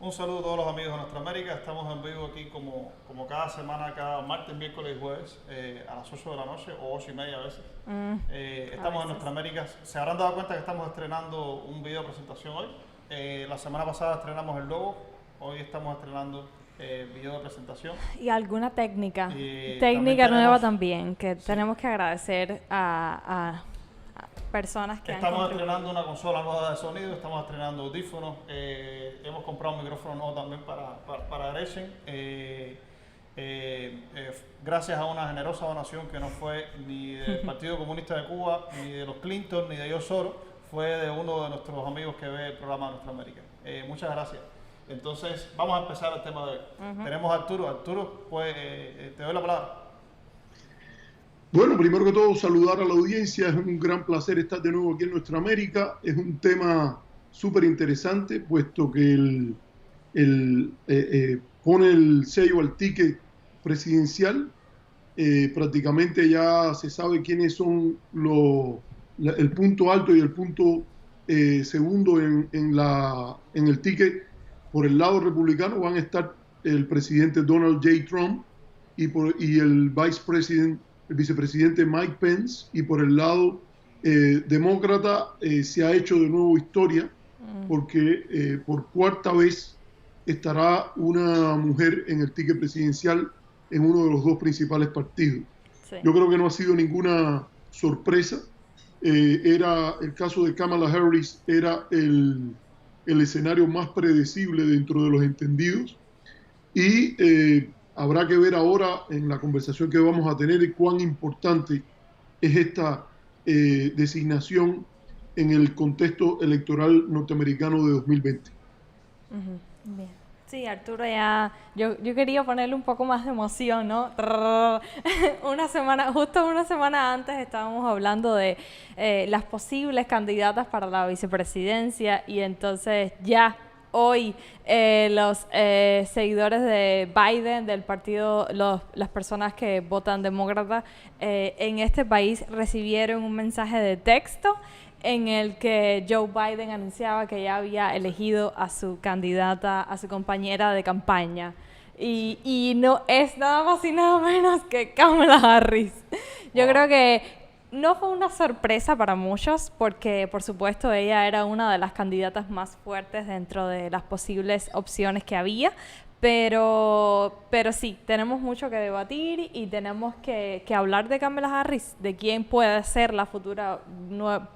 Un saludo a todos los amigos de Nuestra América. Estamos en vivo aquí como cada semana, cada martes, miércoles y jueves a las 8 de la noche o 8:30 a veces. A Estamos en veces. Nuestra América. Se habrán dado cuenta que estamos estrenando un video de presentación hoy. La semana pasada estrenamos el logo. Hoy estamos estrenando video de presentación. Y alguna técnica, También técnica nueva tenemos, también, que sí, tenemos que agradecer a personas que han estamos contribuido. estrenando una consola nueva de sonido, estamos estrenando audífonos, hemos comprado un micrófono nuevo también para Gretchen. Gracias a una generosa donación que no fue ni del Partido Comunista de Cuba, ni de los Clinton, ni de Yo Soros, fue de uno de nuestros amigos que ve el programa de Nuestra América. Muchas gracias. Entonces, vamos a empezar el tema de hoy. Tenemos a Arturo. Arturo, pues te doy la palabra. Bueno, primero que todo, saludar a la audiencia. Es un gran placer estar de nuevo aquí en Nuestra América. Es un tema súper interesante, puesto que pone el sello al ticket presidencial. Prácticamente ya se sabe quiénes son el punto alto y el punto segundo en el ticket. Por el lado republicano van a estar el presidente Donald J. Trump y el vicepresidente Mike Pence, y por el lado demócrata se ha hecho de nuevo historia porque por cuarta vez estará una mujer en el ticket presidencial en uno de los dos principales partidos. Sí. Yo creo que no ha sido ninguna sorpresa. Era el caso de Kamala Harris, era el escenario más predecible dentro de los entendidos, y habrá que ver ahora en la conversación que vamos a tener cuán importante es esta designación en el contexto electoral norteamericano de 2020. Bien. Sí, Arturo, yo quería ponerle un poco más de emoción, ¿no? Justo una semana antes estábamos hablando de las posibles candidatas para la vicepresidencia, y entonces ya hoy los seguidores de Biden, del partido, las personas que votan demócrata en este país recibieron un mensaje de texto en el que Joe Biden anunciaba que ya había elegido a su candidata, a su compañera de campaña. Y no es nada más y nada menos que Kamala Harris. Yo creo que no fue una sorpresa para muchos, porque por supuesto ella era una de las candidatas más fuertes dentro de las posibles opciones que había, pero sí, tenemos mucho que debatir y tenemos que hablar de Kamala Harris, de quién puede ser la futura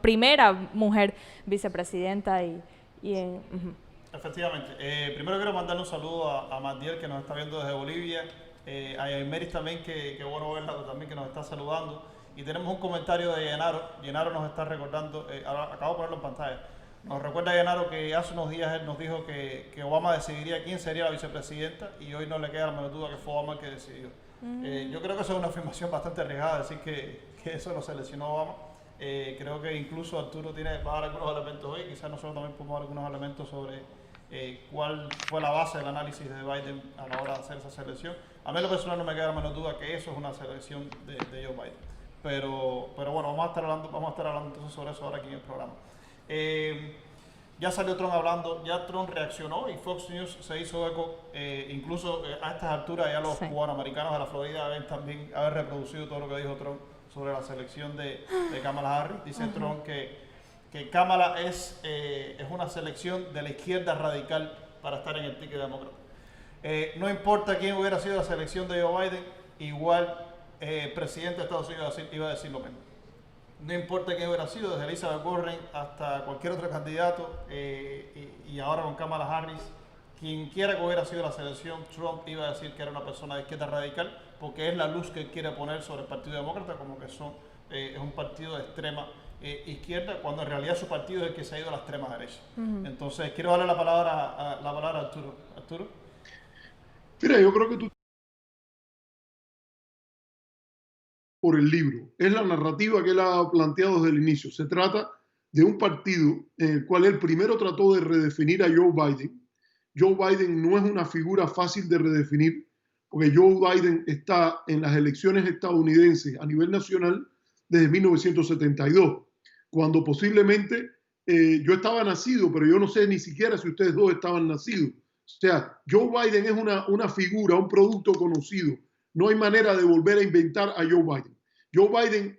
primera mujer vicepresidenta. Efectivamente. Primero quiero mandarle un saludo a Matiel, que nos está viendo desde Bolivia, a Yaimeris también, que bueno verla también, que nos está saludando. Y tenemos un comentario de Llenaro. Llenaro nos está recordando, acabo de ponerlo en pantalla. Nos recuerda Llenaro que hace unos días él nos dijo que Obama decidiría quién sería la vicepresidenta, y hoy no le queda la menor duda que fue Obama el que decidió. Yo creo que eso es una afirmación bastante arriesgada, decir que eso lo seleccionó Obama. Creo que incluso Arturo va a dar algunos elementos hoy, quizás nosotros también podemos dar algunos elementos sobre cuál fue la base del análisis de Biden a la hora de hacer esa selección. A mí en lo personal no me queda la menor duda que eso es una selección de Joe Biden. Pero bueno, vamos a estar hablando entonces sobre eso ahora aquí en el programa. Ya salió Trump hablando, ya Trump reaccionó y Fox News se hizo eco, incluso a estas alturas ya los cubanoamericanos de la Florida deben también haber reproducido todo lo que dijo Trump sobre la selección de Kamala Harris. Dice Trump que Kamala es una selección de la izquierda radical para estar en el ticket demócrata. No importa quién hubiera sido la selección de Joe Biden, igual presidente de Estados Unidos iba a decir lo mismo. No importa quién hubiera sido, desde Elizabeth Warren hasta cualquier otro candidato, y ahora con Kamala Harris, quien quiera que hubiera sido la selección, Trump iba a decir que era una persona de izquierda radical, porque es la luz que él quiere poner sobre el Partido Demócrata, como que es un partido de extrema izquierda, cuando en realidad su partido es el que se ha ido a la extrema derecha. Entonces, quiero darle la palabra a Arturo. Arturo. Mira, yo creo que tú por el libro. Es la narrativa que él ha planteado desde el inicio. Se trata de un partido en el cual él primero trató de redefinir a Joe Biden. Joe Biden no es una figura fácil de redefinir, porque Joe Biden está en las elecciones estadounidenses a nivel nacional desde 1972, cuando posiblemente yo estaba nacido, pero yo no sé ni siquiera si ustedes dos estaban nacidos. O sea, Joe Biden es una figura, un producto conocido. No hay manera de volver a inventar a Joe Biden. Joe Biden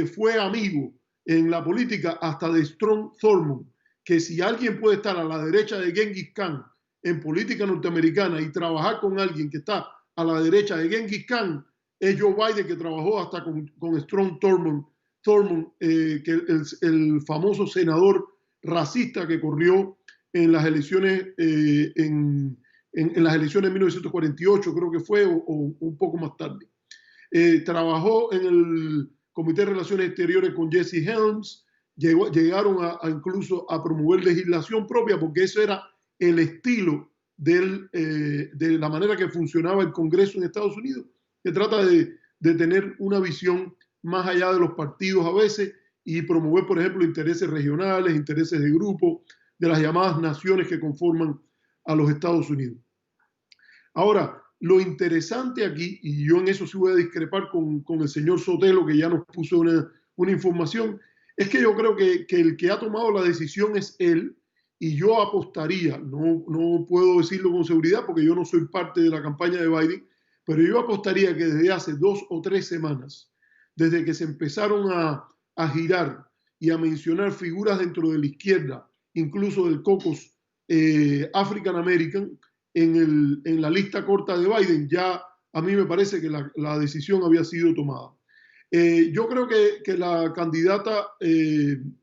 fue amigo en la política hasta de Strom Thurmond, que si alguien puede estar a la derecha de Genghis Khan en política norteamericana y trabajar con alguien que está a la derecha de Genghis Khan, es Joe Biden, que trabajó hasta con Strom Thurmond, que el famoso senador racista que corrió en las elecciones en las elecciones de 1948, creo que fue, o un poco más tarde. Trabajó en el Comité de Relaciones Exteriores con Jesse Helms, llegaron incluso a promover legislación propia, porque eso era el estilo de la manera que funcionaba el Congreso en Estados Unidos, que trata de tener una visión más allá de los partidos a veces y promover, por ejemplo, intereses regionales, intereses de grupo, de las llamadas naciones que conforman a los Estados Unidos. Ahora, lo interesante aquí, y yo en eso sí voy a discrepar con el señor Sotelo, que ya nos puso una información, es que yo creo que el que ha tomado la decisión es él, y yo apostaría, no puedo decirlo con seguridad porque yo no soy parte de la campaña de Biden, pero yo apostaría que desde hace 2 o 3 semanas, desde que se empezaron a girar y a mencionar figuras dentro de la izquierda, incluso del caucus African American, en la lista corta de Biden, ya a mí me parece que la decisión había sido tomada. Yo creo que la candidata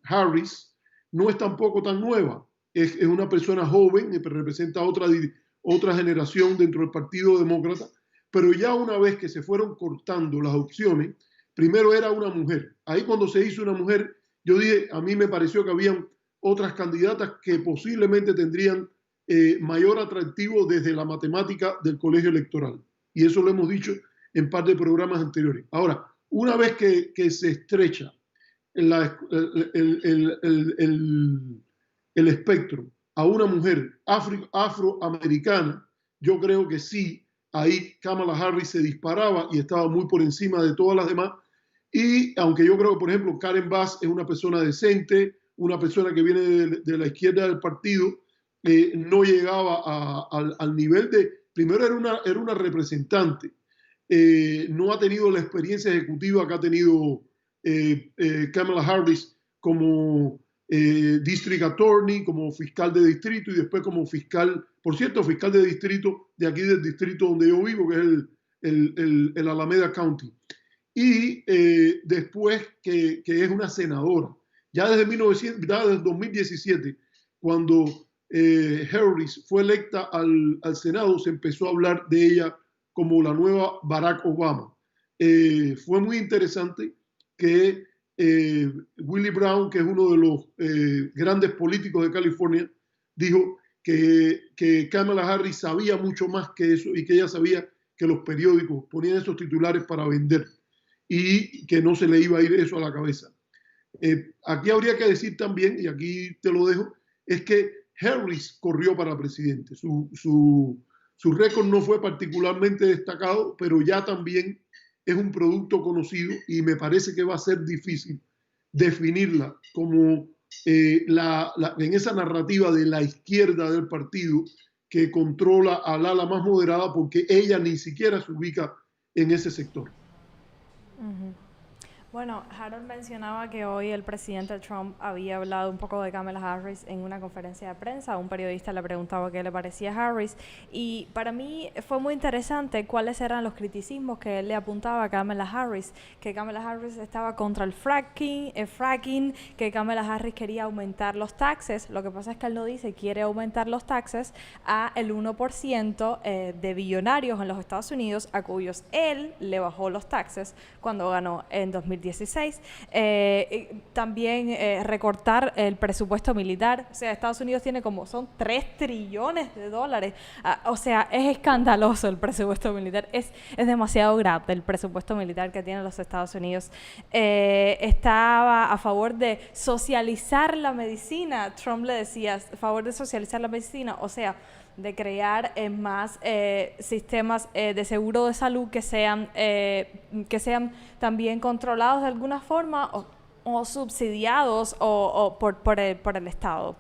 Harris no es tampoco tan nueva. Es una persona joven, que representa otra generación dentro del Partido Demócrata, pero ya una vez que se fueron cortando las opciones, primero era una mujer. Ahí cuando se hizo una mujer, yo dije, a mí me pareció que habían otras candidatas que posiblemente tendrían mayor atractivo desde la matemática del colegio electoral. Y eso lo hemos dicho en par de programas anteriores. Ahora, una vez que se estrecha el espectro a una mujer afroamericana, yo creo que sí, ahí Kamala Harris se disparaba y estaba muy por encima de todas las demás. Y aunque yo creo que, por ejemplo, Karen Bass es una persona decente, una persona que viene de la izquierda del partido, no llegaba al nivel de, primero era una representante, no ha tenido la experiencia ejecutiva que ha tenido Kamala Harris como District Attorney, como fiscal de distrito y después como fiscal, por cierto, fiscal de distrito de aquí del distrito donde yo vivo, que es el Alameda County. Y después que es una senadora. Ya desde 2017, cuando Harris fue electa al Senado, se empezó a hablar de ella como la nueva Barack Obama. Fue muy interesante que Willie Brown, que es uno de los grandes políticos de California, dijo que Kamala Harris sabía mucho más que eso y que ella sabía que los periódicos ponían esos titulares para vender y que no se le iba a ir eso a la cabeza. Aquí habría que decir también, y aquí te lo dejo, es que Harris corrió para presidente. Su récord no fue particularmente destacado, pero ya también es un producto conocido y me parece que va a ser difícil definirla como en esa narrativa de la izquierda del partido que controla al ala más moderada, porque ella ni siquiera se ubica en ese sector. Uh-huh. Bueno, Harold mencionaba que hoy el presidente Trump había hablado un poco de Kamala Harris en una conferencia de prensa. Un periodista le preguntaba qué le parecía a Harris y para mí fue muy interesante cuáles eran los criticismos que él le apuntaba a Kamala Harris, que Kamala Harris estaba contra el fracking, que Kamala Harris quería aumentar los taxes. Lo que pasa es que él no dice quiere aumentar los taxes a el 1% de billonarios en los Estados Unidos, a cuyos él le bajó los taxes cuando ganó en 2016. También recortar el presupuesto militar. O sea, Estados Unidos tiene son 3 trillones de dólares. O sea, es escandaloso el presupuesto militar. Es demasiado grande el presupuesto militar que tienen los Estados Unidos. Estaba a favor de socializar la medicina. Trump le decía, a favor de socializar la medicina. O sea, de crear más sistemas de seguro de salud que sean también controlados de alguna forma o subsidiados o por el Estado,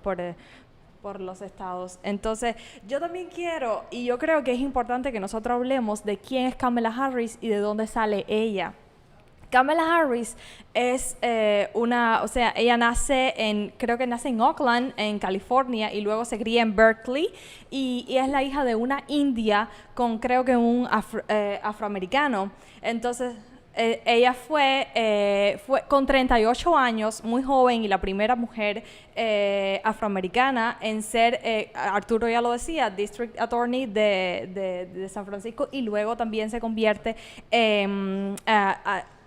por los estados. Entonces, yo también quiero, y yo creo que es importante que nosotros hablemos de quién es Kamala Harris y de dónde sale ella. Kamala Harris es ella creo que nace en Oakland, en California, y luego se cría en Berkeley, y es la hija de una india con creo que un afroamericano. Entonces, ella fue con 38 años, muy joven, y la primera mujer afroamericana en ser, Arturo ya lo decía, District Attorney de San Francisco, y luego también se convierte en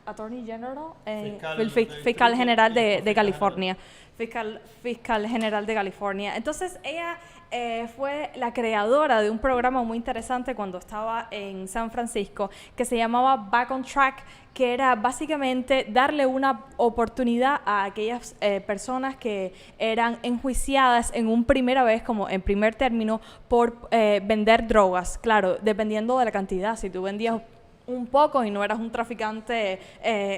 Attorney General, fiscal general de California. Fiscal general de California. Entonces, ella fue la creadora de un programa muy interesante cuando estaba en San Francisco que se llamaba Back on Track, que era básicamente darle una oportunidad a aquellas personas que eran enjuiciadas en primera vez, como en primer término, por vender drogas. Claro, dependiendo de la cantidad. Si tú vendías un poco y no eras un traficante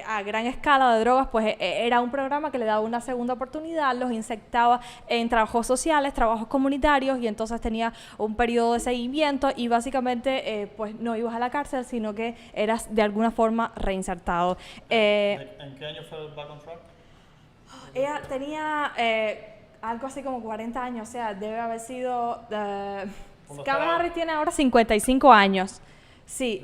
a gran escala de drogas, pues era un programa que le daba una segunda oportunidad, los inyectaba en trabajos sociales, trabajos comunitarios, y entonces tenía un periodo de seguimiento, y básicamente pues no ibas a la cárcel, sino que eras de alguna forma reinsertado. ¿En qué año fue el Back on Track? Ella tenía algo así como 40 años, o sea, debe haber sido... Kamala Harris tiene ahora 55 años. Sí,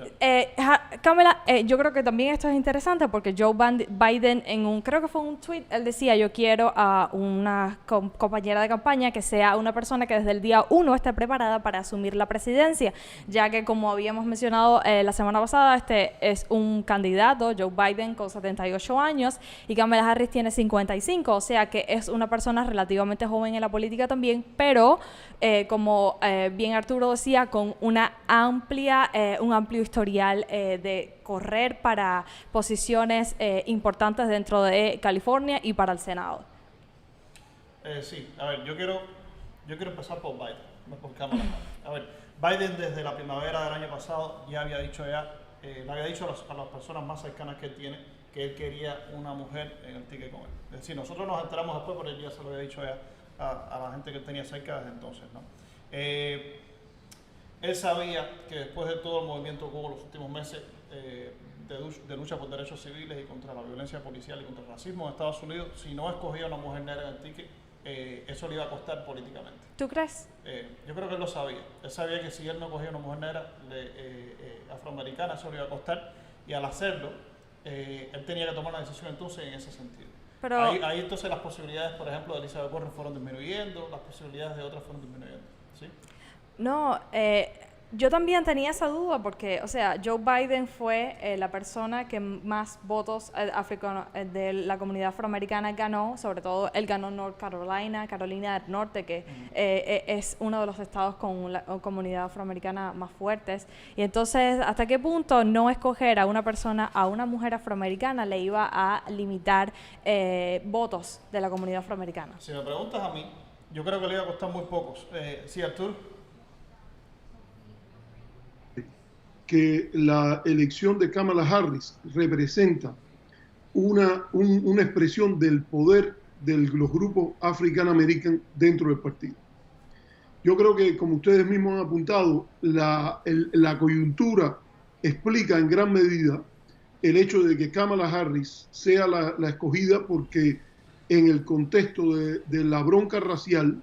Kamala, yo creo que también esto es interesante porque Joe Biden creo que fue un tweet, él decía: yo quiero a una compañera de campaña que sea una persona que desde el día 1 esté preparada para asumir la presidencia, ya que, como habíamos mencionado la semana pasada, este es un candidato, Joe Biden, con 78 años, y Kamala Harris tiene 55, o sea que es una persona relativamente joven en la política también, pero como bien Arturo decía, con un amplio historial de correr para posiciones importantes dentro de California y para el Senado. Sí, a ver, yo quiero empezar por Biden, no por Kamala. A ver, Biden desde la primavera del año pasado ya había dicho le había dicho a las personas más cercanas que él tiene que él quería una mujer en el ticket con él. Es decir, nosotros nos enteramos después, pero él ya se lo había dicho a la gente que él tenía cerca desde entonces, ¿no? Él sabía que después de todo el movimiento que hubo los últimos meses de lucha por derechos civiles y contra la violencia policial y contra el racismo en Estados Unidos, si no escogía una mujer negra en el ticket, eso le iba a costar políticamente. ¿Tú crees? Yo creo que él lo sabía. Él sabía que si él no cogía una mujer negra afroamericana, eso le iba a costar, y al hacerlo, él tenía que tomar una decisión entonces en ese sentido. Pero ahí entonces las posibilidades, por ejemplo, de Elizabeth Warren fueron disminuyendo, las posibilidades de otras fueron disminuyendo, ¿sí? No, yo también tenía esa duda porque, o sea, Joe Biden fue la persona que más votos de la comunidad afroamericana ganó, sobre todo él ganó North Carolina, Carolina del Norte, que es uno de los estados con la comunidad afroamericana más fuertes. Y entonces, ¿hasta qué punto no escoger a una mujer afroamericana le iba a limitar votos de la comunidad afroamericana? Si me preguntas a mí, yo creo que le iba a costar muy pocos. Sí, Arturo. Que la elección de Kamala Harris representa una expresión del poder de los grupos African American dentro del partido. Yo creo que, como ustedes mismos han apuntado, la coyuntura explica en gran medida el hecho de que Kamala Harris sea la escogida, porque en el contexto de la bronca racial,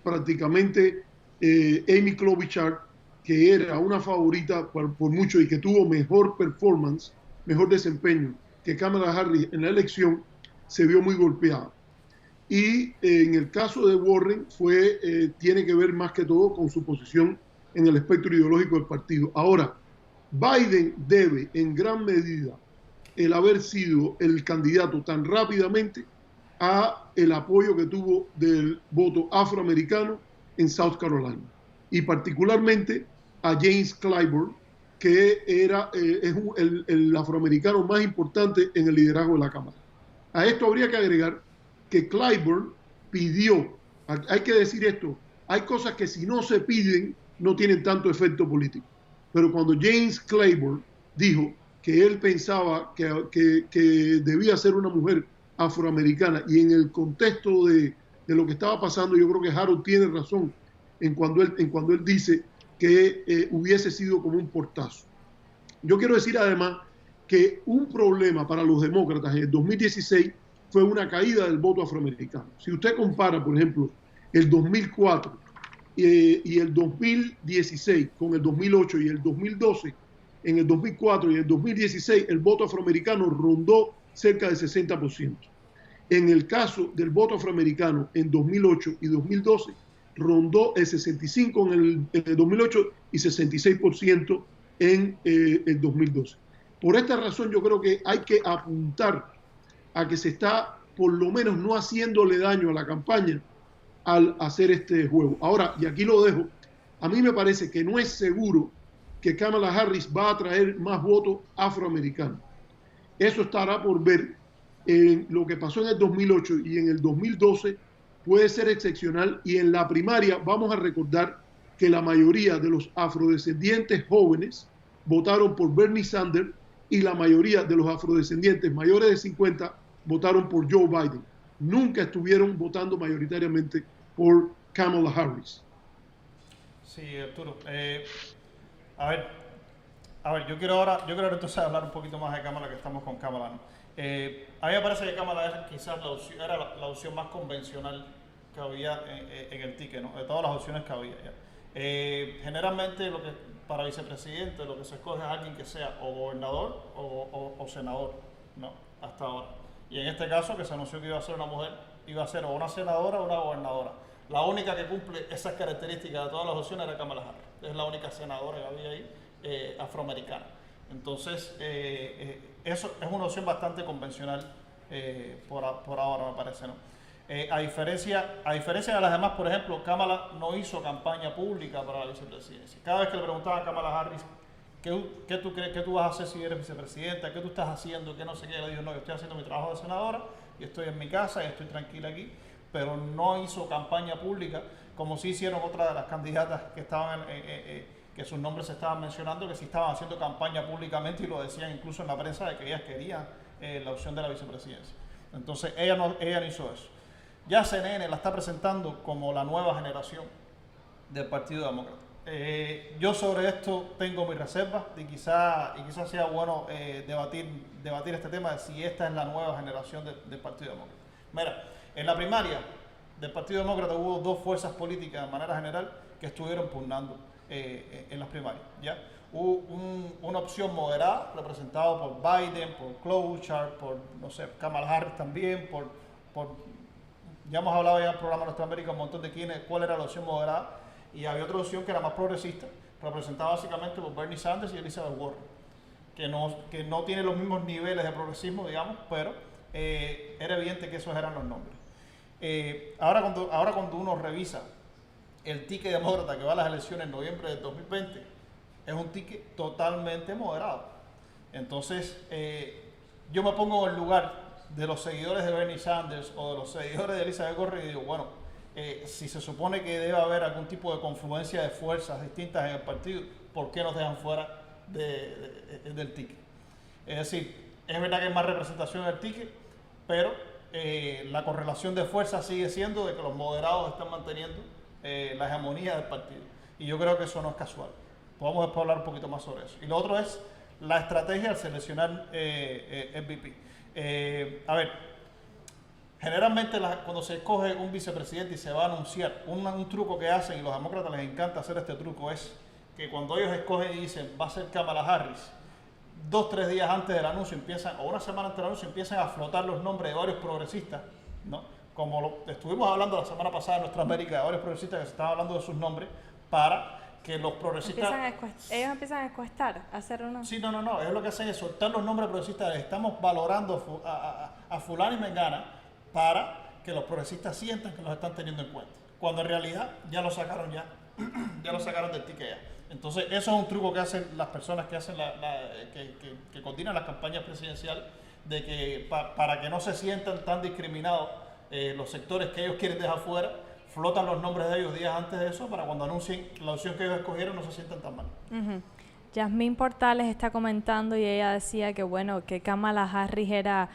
prácticamente Amy Klobuchar, que era una favorita por mucho y que tuvo mejor performance, mejor desempeño que Kamala Harris en la elección, se vio muy golpeada. Y en el caso de Warren tiene que ver más que todo con su posición en el espectro ideológico del partido. Ahora, Biden debe en gran medida el haber sido el candidato tan rápidamente a el apoyo que tuvo del voto afroamericano en South Carolina, y particularmente a James Clyburn, que es el afroamericano más importante en el liderazgo de la Cámara. A esto habría que agregar que Clyburn pidió, hay que decir esto, hay cosas que si no se piden no tienen tanto efecto político, pero cuando James Clyburn dijo que él pensaba que debía ser una mujer afroamericana, y en el contexto de de lo que estaba pasando, yo creo que Harold tiene razón en cuando él dice que hubiese sido como un portazo. Yo quiero decir además que un problema para los demócratas en el 2016 fue una caída del voto afroamericano. Si usted compara, por ejemplo, el 2004 y el 2016 con el 2008 y el 2012, en el 2004 y el 2016 el voto afroamericano rondó cerca del 60%. En el caso del voto afroamericano en 2008 y 2012 rondó el 65% en el 2008 y 66% en el 2012. Por esta razón yo creo que hay que apuntar a que se está por lo menos no haciéndole daño a la campaña al hacer este juego. Ahora, y aquí lo dejo, a mí me parece que no es seguro que Kamala Harris va a traer más votos afroamericanos. Eso estará por ver. Lo que pasó en el 2008 y en el 2012 puede ser excepcional, y en la primaria vamos a recordar que la mayoría de los afrodescendientes jóvenes votaron por Bernie Sanders y la mayoría de los afrodescendientes mayores de 50 votaron por Joe Biden. Nunca estuvieron votando mayoritariamente por Kamala Harris. Sí, Arturo. A ver, yo quiero ahora entonces hablar un poquito más de Kamala, que estamos con Kamala, ¿no? A mí me parece que Kamala era quizás la opción más convencional que había en el ticket, ¿no? De todas las opciones que había ya. Generalmente para vicepresidente lo que se escoge es alguien que sea o gobernador o senador, ¿no? Hasta ahora. Y en este caso, que se anunció que iba a ser una mujer, iba a ser o una senadora o una gobernadora. La única que cumple esas características de todas las opciones era Kamala Harris. Es la única senadora que había ahí afroamericana. Entonces, eso es una opción bastante convencional por ahora, me parece, ¿no? A diferencia de las demás, por ejemplo, Kamala no hizo campaña pública para la vicepresidencia. Cada vez que le preguntaban a Kamala Harris, ¿qué tú crees, qué tú vas a hacer si eres vicepresidenta? ¿Qué tú estás haciendo? ¿Qué no sé qué? Le dijo, no, yo estoy haciendo mi trabajo de senadora y estoy en mi casa y estoy tranquila aquí. Pero no hizo campaña pública, como sí hicieron otras de las candidatas que estaban que sus nombres se estaban mencionando, que sí estaban haciendo campaña públicamente y lo decían incluso en la prensa de que ellas querían la opción de la vicepresidencia. Entonces ella no hizo eso. Ya CNN la está presentando como la nueva generación del Partido Demócrata. Yo sobre esto tengo mis reservas y quizás sea bueno debatir este tema de si esta es la nueva generación del Partido Demócrata. Mira, en la primaria del Partido Demócrata hubo dos fuerzas políticas de manera general que estuvieron pugnando en las primarias, ¿ya? Hubo una opción moderada representada por Biden, por Klobuchar, por, no sé, Kamala Harris también, ya hemos hablado ya en el programa Nuestra un montón de cuál era la opción moderada, y había otra opción que era más progresista, representada básicamente por Bernie Sanders y Elizabeth Warren, que no tiene los mismos niveles de progresismo, digamos, pero era evidente que esos eran los nombres. Ahora cuando uno revisa el ticket demócrata que va a las elecciones en noviembre del 2020, es un ticket totalmente moderado. Entonces, yo me pongo en el lugar de los seguidores de Bernie Sanders o de los seguidores de Elizabeth Warren y digo, bueno, si se supone que debe haber algún tipo de confluencia de fuerzas distintas en el partido, ¿por qué nos dejan fuera del ticket? Es decir, es verdad que hay más representación en el ticket, pero la correlación de fuerzas sigue siendo de que los moderados están manteniendo la hegemonía del partido. Y yo creo que eso no es casual. Podemos después hablar un poquito más sobre eso. Y lo otro es la estrategia al seleccionar el VP. A ver, generalmente cuando se escoge un vicepresidente y se va a anunciar, un truco que hacen, y los demócratas les encanta hacer este truco, es que cuando ellos escogen y dicen va a ser Kamala Harris, 2-3 días antes del anuncio o una semana antes del anuncio empiezan a flotar los nombres de varios progresistas, ¿no? Como estuvimos hablando la semana pasada en Nuestra América, de varios progresistas que se estaban hablando de sus nombres, para que los progresistas... Ellos empiezan a encuestar, a hacer unos... Sí, no, ellos lo que hacen es soltar los nombres progresistas. Estamos valorando a fulano y mengana para que los progresistas sientan que los están teniendo en cuenta, cuando en realidad ya lo sacaron del ticket ya. Entonces eso es un truco que hacen las personas que hacen que coordinan las campañas presidenciales, de que para que no se sientan tan discriminados los sectores que ellos quieren dejar fuera, flotan los nombres de ellos días antes de eso para cuando anuncien la opción que ellos escogieron no se sientan tan mal. Yasmín Portales está comentando y ella decía que bueno, que Kamala Harris era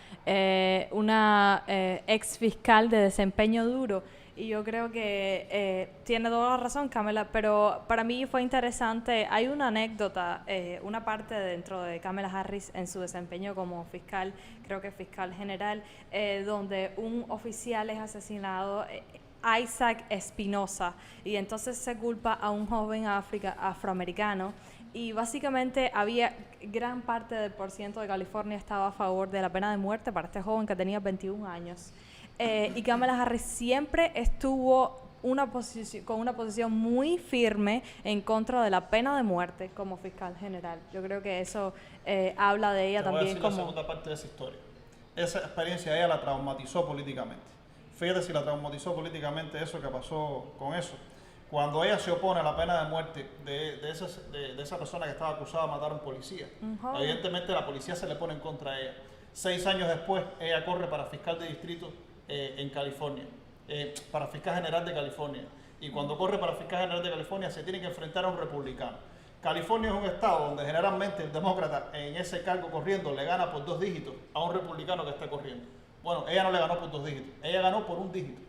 una ex fiscal de desempeño duro. Y yo creo que tiene toda la razón, Kamala, pero para mí fue interesante. Hay una anécdota, una parte dentro de Kamala Harris en su desempeño como fiscal, creo que fiscal general, donde un oficial es asesinado, Isaac Espinosa, y entonces se culpa a un joven afroamericano. Y básicamente había gran parte del % de California estaba a favor de la pena de muerte para este joven que tenía 21 años. Y Kamala Harris siempre estuvo con una posición muy firme en contra de la pena de muerte como fiscal general. Yo creo que eso habla de ella también como... la segunda parte de esa historia. Esa experiencia ella la traumatizó políticamente. Fíjate si la traumatizó políticamente eso que pasó con eso. Cuando ella se opone a la pena de muerte de esa persona que estaba acusada de matar a un policía, evidentemente la policía se le pone en contra de ella. 6 años después, ella corre para fiscal de distrito en California, para fiscal general de California. Y cuando corre para fiscal general de California, se tiene que enfrentar a un republicano. California es un estado donde generalmente el demócrata en ese cargo corriendo le gana por 2 dígitos a un republicano que está corriendo. Bueno, ella no le ganó por 2 dígitos, ella ganó por 1 dígito.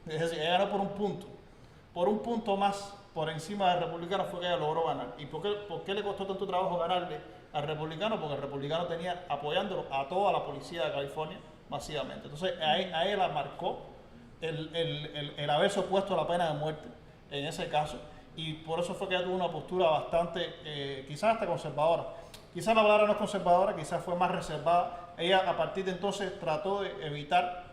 Es decir, ella ganó por 1 punto. Por 1 punto más por encima del republicano fue que ella logró ganar. ¿Y por qué le costó tanto trabajo ganarle al republicano? Porque el republicano tenía apoyándolo a toda la policía de California masivamente. Entonces a ella la marcó el haberse opuesto a la pena de muerte en ese caso, y por eso fue que ella tuvo una postura bastante, quizás hasta conservadora. Quizás la palabra no es conservadora, quizás fue más reservada. Ella a partir de entonces trató de evitar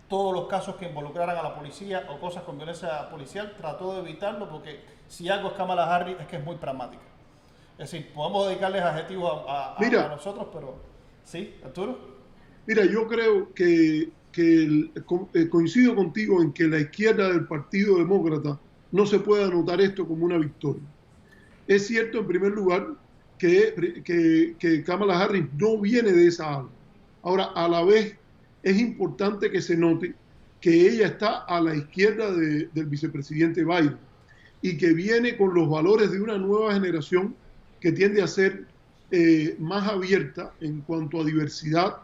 todos los casos que involucraran a la policía o cosas con violencia policial, trató de evitarlo, porque si algo es Kamala Harris es que es muy pragmática. Es decir, podemos dedicarles adjetivos a nosotros, pero ¿sí, Arturo? Mira, yo creo que coincido contigo en que la izquierda del Partido Demócrata no se puede anotar esto como una victoria. Es cierto, en primer lugar, que Kamala Harris no viene de esa ala. Ahora, a la vez, es importante que se note que ella está a la izquierda del vicepresidente Biden y que viene con los valores de una nueva generación que tiende a ser más abierta en cuanto a diversidad.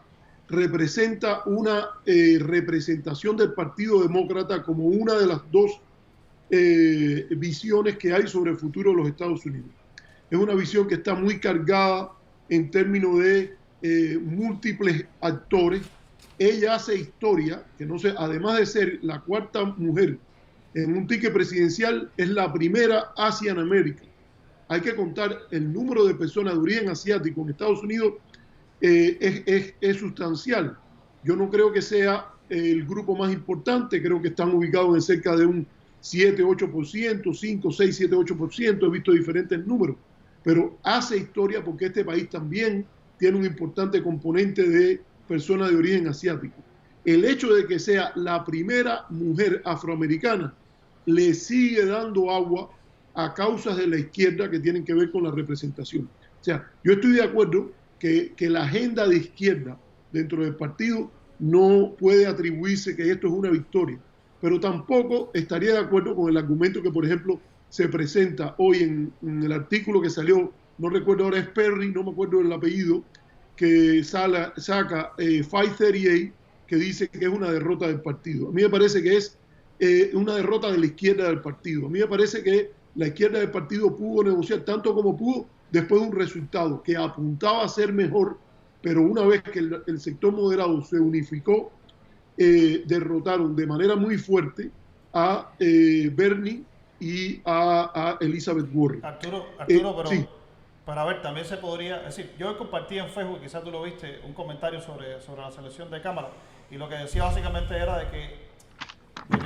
Representa una representación del Partido Demócrata como una de las 2 visiones que hay sobre el futuro de los Estados Unidos. Es una visión que está muy cargada en términos de múltiples actores. Ella hace historia, que no sé, además de ser la 4ª mujer en un ticket presidencial, es la primera Asian American. Hay que contar el número de personas de origen asiático en Estados Unidos, es sustancial. Yo no creo que sea el grupo más importante, creo que están ubicados en cerca de un 7-8%, 5, 6, 7, 8%, he visto diferentes números, pero hace historia porque este país también tiene un importante componente de personas de origen asiático. El hecho de que sea la primera mujer afroamericana le sigue dando agua a causas de la izquierda que tienen que ver con la representación. O sea, yo estoy de acuerdo que la agenda de izquierda dentro del partido no puede atribuirse que esto es una victoria, pero tampoco estaría de acuerdo con el argumento que, por ejemplo, se presenta hoy en el artículo que salió, no recuerdo ahora, es Perry, no me acuerdo el apellido, que saca 538, que dice que es una derrota del partido. A mí me parece que es una derrota de la izquierda del partido. A mí me parece que la izquierda del partido pudo negociar tanto como pudo después de un resultado que apuntaba a ser mejor, pero una vez que el sector moderado se unificó, derrotaron de manera muy fuerte a Bernie y a Elizabeth Warren. Arturo, pero sí. Para ver, también se podría, es decir, yo compartí en Facebook, quizás tú lo viste, un comentario sobre la selección de Kamala, y lo que decía básicamente era de que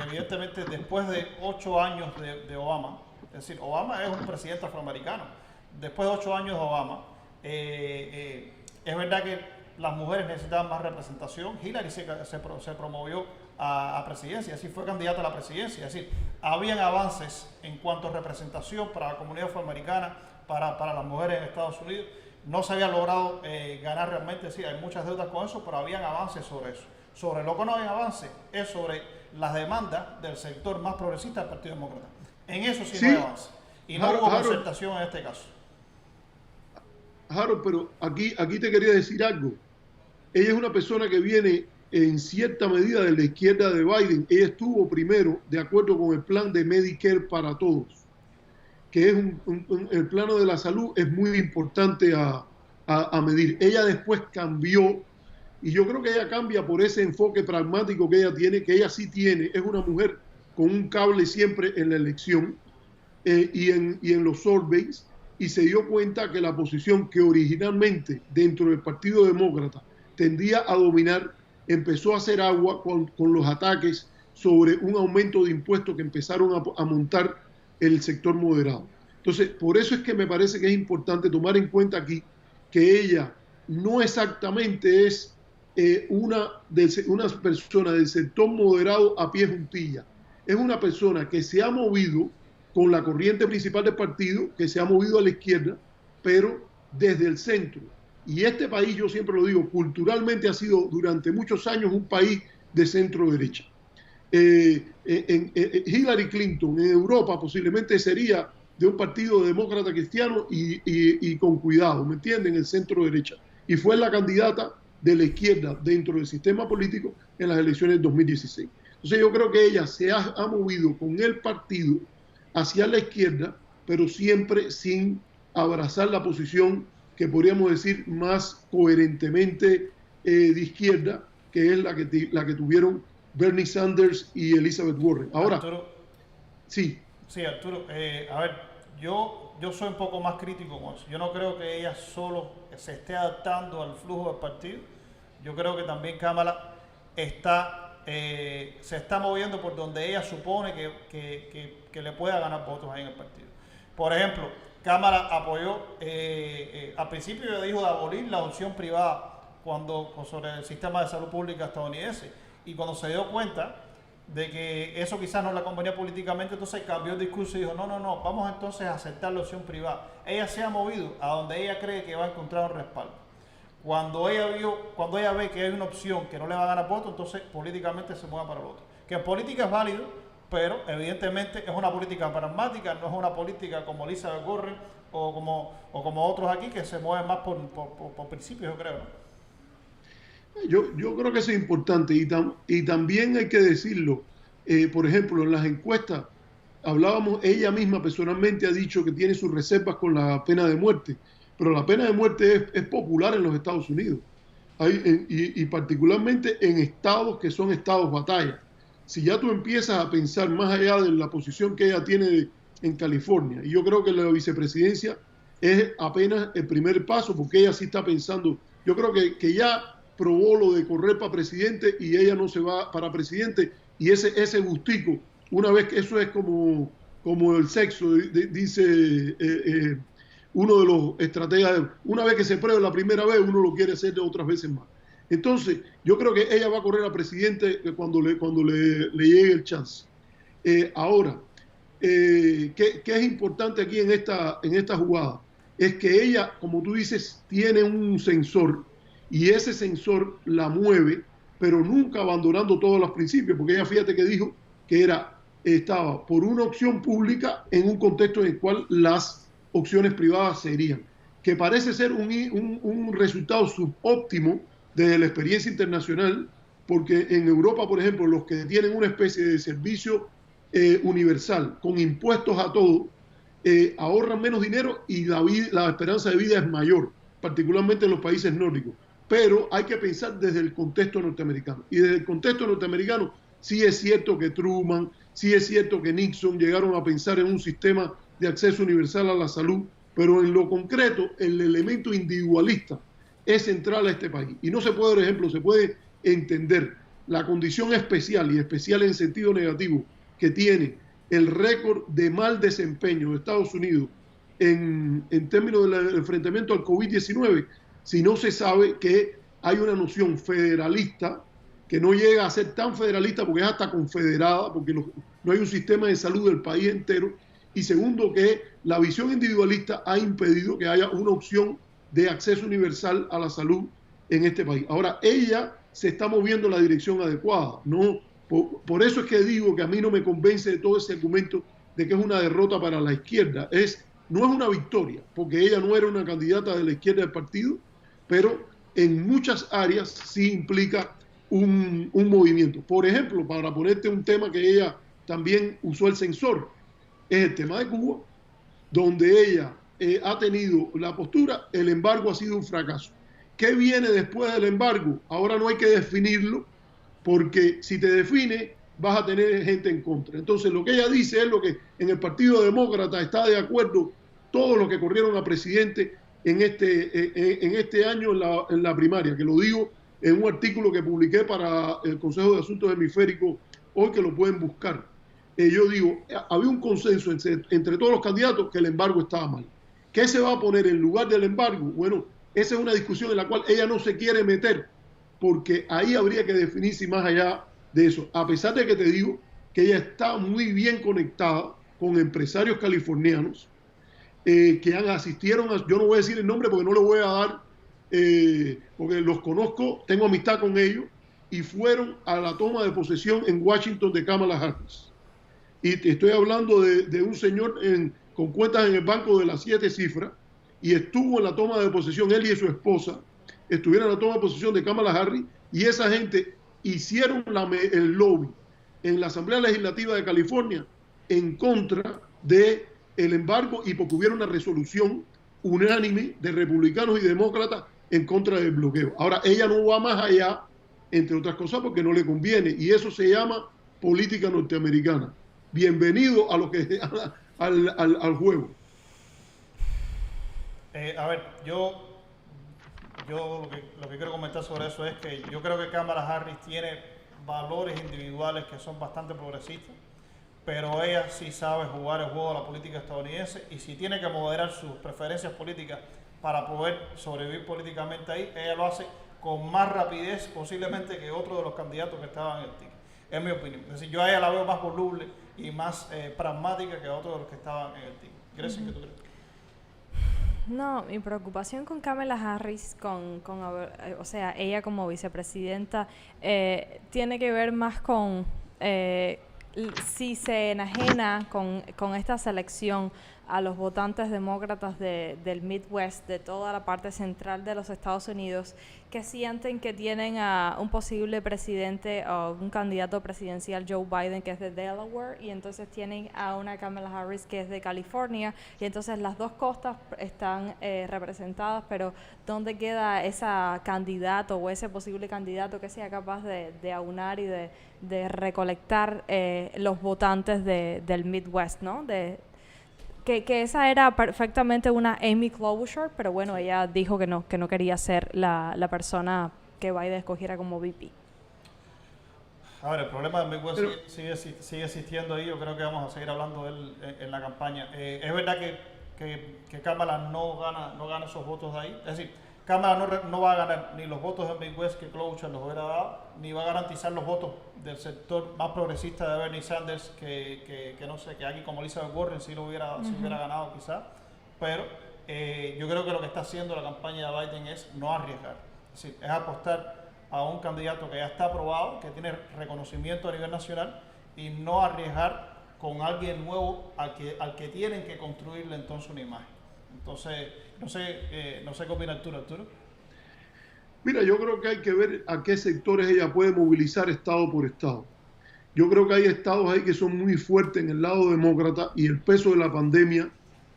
evidentemente después de 8 años de Obama, es decir, Obama es un presidente afroamericano, después de 8 años de Obama, es verdad que las mujeres necesitaban más representación. Hillary se promovió a presidencia, así fue candidata a la presidencia, es decir, habían avances en cuanto a representación para la comunidad afroamericana, para las mujeres en Estados Unidos. No se había logrado ganar realmente, sí, hay muchas deudas con eso, pero habían avances sobre eso. Sobre lo que no hay avance es sobre las demandas del sector más progresista del Partido Demócrata. En eso sí no hay avance. Y no hubo concertación en este caso. Harold, pero aquí te quería decir algo. Ella es una persona que viene en cierta medida de la izquierda de Biden. Ella estuvo primero de acuerdo con el plan de Medicare para todos, que es el plano de la salud es muy importante a medir. Ella después cambió, y yo creo que ella cambia por ese enfoque pragmático que ella tiene, que ella sí tiene. Es una mujer con un cable siempre en la elección y en los surveys, y se dio cuenta que la posición que originalmente dentro del Partido Demócrata tendía a dominar, empezó a hacer agua con los ataques sobre un aumento de impuestos que empezaron a montar el sector moderado. Entonces, por eso es que me parece que es importante tomar en cuenta aquí que ella no exactamente es una persona del sector moderado a pie juntilla. Es una persona que se ha movido con la corriente principal del partido, que se ha movido a la izquierda, pero desde el centro. Y este país, yo siempre lo digo, culturalmente ha sido durante muchos años un país de centro-derecha. Hillary Clinton en Europa posiblemente sería de un partido demócrata cristiano y con cuidado, ¿me entienden? El centro-derecha. Y fue la candidata de la izquierda dentro del sistema político en las elecciones de 2016. Entonces yo creo que ella se ha movido con el partido hacia la izquierda, pero siempre sin abrazar la posición que podríamos decir más coherentemente de izquierda, que es la que tuvieron Bernie Sanders y Elizabeth Warren. Ahora, Arturo, sí. Sí, Arturo, a ver, yo soy un poco más crítico con eso. Yo no creo que ella solo se esté adaptando al flujo del partido. Yo creo que también Kamala se está moviendo por donde ella supone que le pueda ganar votos ahí en el partido. Por ejemplo, Kamala apoyó, al principio ella dijo de abolir la opción privada sobre el sistema de salud pública estadounidense, y cuando se dio cuenta de que eso quizás no la convenía políticamente, entonces cambió el discurso y dijo, no, vamos entonces a aceptar la opción privada. Ella se ha movido a donde ella cree que va a encontrar un respaldo. Cuando ella ve que hay una opción que no le va a ganar votos, entonces políticamente se mueve para el otro. Que en política es válido, pero evidentemente es una política pragmática, no es una política como Elizabeth Warren o como otros aquí que se mueven más por principios, yo creo, ¿no? Yo creo que eso es importante y también hay que decirlo. Por ejemplo, en las encuestas ella misma personalmente ha dicho que tiene sus reservas con la pena de muerte, pero la pena de muerte es popular en los Estados Unidos y particularmente en estados que son estados batalla. Si ya tú empiezas a pensar más allá de la posición que ella tiene en California, y yo creo que la vicepresidencia es apenas el primer paso, porque ella sí está pensando, yo creo que ya probó lo de correr para presidente y ella no se va para presidente, y ese gustico, una vez que eso es como el sexo, dice uno de los estrategas, una vez que se prueba la primera vez, uno lo quiere hacer de otras veces más. Entonces, yo creo que ella va a correr a presidente cuando le llegue el chance. Ahora, ¿qué es importante aquí en esta jugada? Es que ella, como tú dices, tiene un sensor, y ese sensor la mueve, pero nunca abandonando todos los principios, porque ella, fíjate que dijo que estaba por una opción pública en un contexto en el cual las opciones privadas serían, que parece ser un resultado subóptimo desde la experiencia internacional, porque en Europa, por ejemplo, los que tienen una especie de servicio universal, con impuestos a todo, ahorran menos dinero y la esperanza de vida es mayor, particularmente en los países nórdicos. Pero hay que pensar desde el contexto norteamericano. Y desde el contexto norteamericano, sí es cierto que Truman, sí es cierto que Nixon llegaron a pensar en un sistema de acceso universal a la salud, pero en lo concreto, el elemento individualista es central a este país. Y no se puede, por ejemplo, se puede entender la condición especial, y especial en sentido negativo, que tiene el récord de mal desempeño de Estados Unidos en términos del enfrentamiento al COVID-19, si no se sabe que hay una noción federalista que no llega a ser tan federalista porque es hasta confederada, porque no hay un sistema de salud del país entero, y segundo, que la visión individualista ha impedido que haya una opción de acceso universal a la salud en este país. Ahora, ella se está moviendo en la dirección adecuada, ¿no? Por eso es que digo que a mí no me convence de todo ese argumento de que es una derrota para la izquierda. Es no es una victoria, porque ella no era una candidata de la izquierda del partido, pero en muchas áreas sí implica un movimiento. Por ejemplo, para ponerte un tema que ella también usó el censor, es el tema de Cuba, donde ella ha tenido la postura, el embargo ha sido un fracaso. ¿Qué viene después del embargo? Ahora no hay que definirlo, porque si te define, vas a tener gente en contra. Entonces, lo que ella dice es lo que en el Partido Demócrata está de acuerdo todos los que corrieron a presidente en este año en la primaria, que lo digo en un artículo que publiqué para el Consejo de Asuntos Hemisféricos hoy, que lo pueden buscar. Yo digo, había un consenso entre todos los candidatos que el embargo estaba mal. ¿Qué se va a poner en lugar del embargo? Bueno, esa es una discusión en la cual ella no se quiere meter, porque ahí habría que definirse más allá de eso. A pesar de que te digo que ella está muy bien conectada con empresarios californianos que asistieron, yo no voy a decir el nombre porque no le voy a dar, porque los conozco, tengo amistad con ellos, y fueron a la toma de posesión en Washington de Kamala Harris. Y te estoy hablando de un señor con cuentas en el banco de las 7 cifras, y estuvo en la toma de posesión, él y su esposa, estuvieron en la toma de posesión de Kamala Harris, y esa gente hicieron el lobby en la Asamblea Legislativa de California en contra del embargo, y porque hubiera una resolución unánime de republicanos y demócratas en contra del bloqueo. Ahora, ella no va más allá, entre otras cosas, porque no le conviene, y eso se llama política norteamericana. Bienvenido a lo que al juego. A ver, yo lo que quiero comentar sobre eso es que yo creo que Kamala Harris tiene valores individuales que son bastante progresistas, pero ella sí sabe jugar el juego de la política estadounidense, y si tiene que moderar sus preferencias políticas para poder sobrevivir políticamente ahí, ella lo hace con más rapidez posiblemente que otro de los candidatos que estaban en el ticket, en mi opinión. Es decir, yo a ella la veo más voluble y más pragmática que a otros de los que estaban en el ticket. ¿Crees que tú crees? No, mi preocupación con Kamala Harris, o sea, ella como vicepresidenta, tiene que ver más con si se enajena con esta selección a los votantes demócratas del Midwest, de toda la parte central de los Estados Unidos, que sienten que tienen a un posible presidente o un candidato presidencial, Joe Biden, que es de Delaware, y entonces tienen a una Kamala Harris que es de California, y entonces las dos costas están representadas, pero ¿dónde queda esa candidato o ese posible candidato que sea capaz de aunar y de recolectar los votantes del Midwest, ¿no? Que esa era perfectamente una Amy Klobuchar, pero bueno, ella dijo que no quería ser la persona que Biden escogiera como VP. A ver, el problema del Midwest sigue existiendo ahí. Yo creo que vamos a seguir hablando de él en la campaña. Es verdad que Kamala no gana esos votos de ahí. Es decir, Kamala no va a ganar ni los votos del Midwest que Klobuchar los hubiera dado, ni va a garantizar los votos del sector más progresista de Bernie Sanders, que no sé, que aquí como Elizabeth Warren sí hubiera ganado quizás. Pero yo creo que lo que está haciendo la campaña de Biden es no arriesgar. Es decir, es apostar a un candidato que ya está aprobado, que tiene reconocimiento a nivel nacional, y no arriesgar con alguien nuevo al que tienen que construirle entonces una imagen. Entonces, no sé qué opina Arturo. Mira, yo creo que hay que ver a qué sectores ella puede movilizar estado por estado. Yo creo que hay estados ahí que son muy fuertes en el lado demócrata, y el peso de la pandemia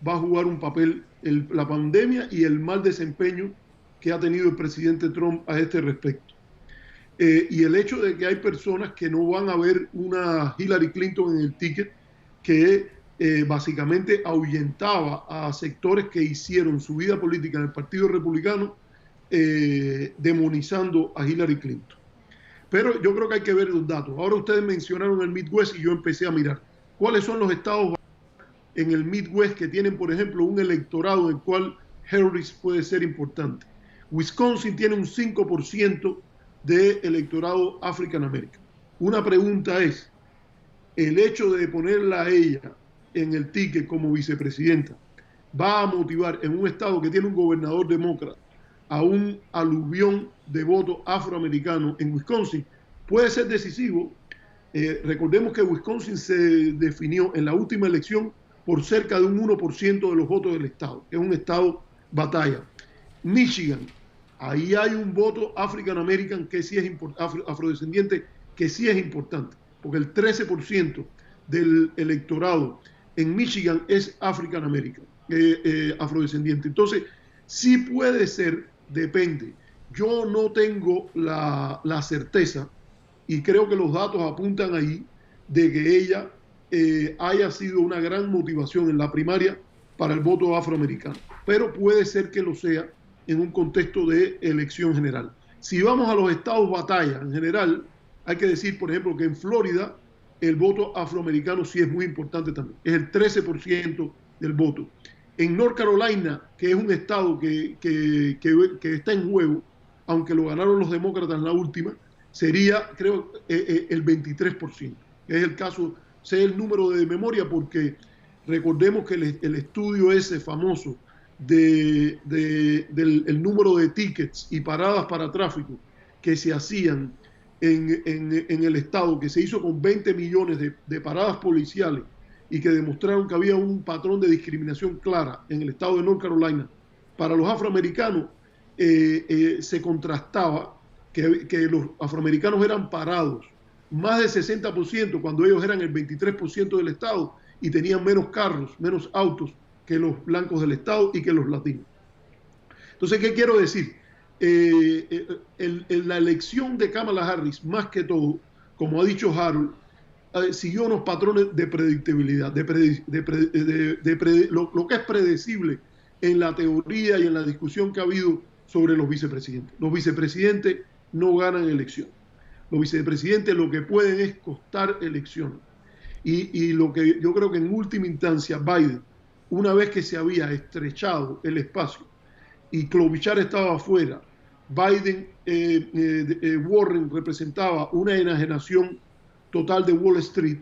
va a jugar un papel, la pandemia y el mal desempeño que ha tenido el presidente Trump a este respecto. Y el hecho de que hay personas que no van a ver una Hillary Clinton en el ticket, que básicamente ahuyentaba a sectores que hicieron su vida política en el Partido Republicano demonizando a Hillary Clinton. Pero yo creo que hay que ver los datos. Ahora ustedes mencionaron el Midwest y yo empecé a mirar cuáles son los estados en el Midwest que tienen, por ejemplo, un electorado en el cual Harris puede ser importante. Wisconsin tiene un 5% de electorado African American. Una pregunta es, ¿el hecho de ponerla a ella en el ticket como vicepresidenta va a motivar en un estado que tiene un gobernador demócrata a un aluvión de votos afroamericanos en Wisconsin? Puede ser decisivo. Recordemos que Wisconsin se definió en la última elección por cerca de un 1% de los votos del estado. Es un estado batalla. Michigan, ahí hay un voto African American que sí es afrodescendiente, que sí es importante, porque el 13% del electorado en Michigan es African American, afrodescendiente. Entonces, sí puede ser, depende. Yo no tengo la certeza, y creo que los datos apuntan ahí, de que ella haya sido una gran motivación en la primaria para el voto afroamericano. Pero puede ser que lo sea en un contexto de elección general. Si vamos a los estados batalla en general, hay que decir, por ejemplo, que en Florida el voto afroamericano sí es muy importante también. Es el 13% del voto. En North Carolina, que es un estado que está en juego, aunque lo ganaron los demócratas en la última, sería, creo, el 23%. Es el caso, sé el número de memoria porque recordemos que el estudio ese famoso del número de tickets y paradas para tráfico que se hacían en el estado, que se hizo con 20 millones de paradas policiales y que demostraron que había un patrón de discriminación clara en el estado de North Carolina para los afroamericanos, se contrastaba que los afroamericanos eran parados más del 60% cuando ellos eran el 23% del estado y tenían menos carros, menos autos que los blancos del estado y que los latinos. Entonces, ¿qué quiero decir? La elección de Kamala Harris, más que todo, como ha dicho Harold, siguió unos patrones de predictibilidad, lo que es predecible en la teoría y en la discusión que ha habido sobre los vicepresidentes. Los vicepresidentes no ganan elecciones. Los vicepresidentes lo que pueden es costar elecciones. Y lo que yo creo que en última instancia Biden, una vez que se había estrechado el espacio y Klobuchar estaba afuera, Biden, Warren representaba una enajenación total de Wall Street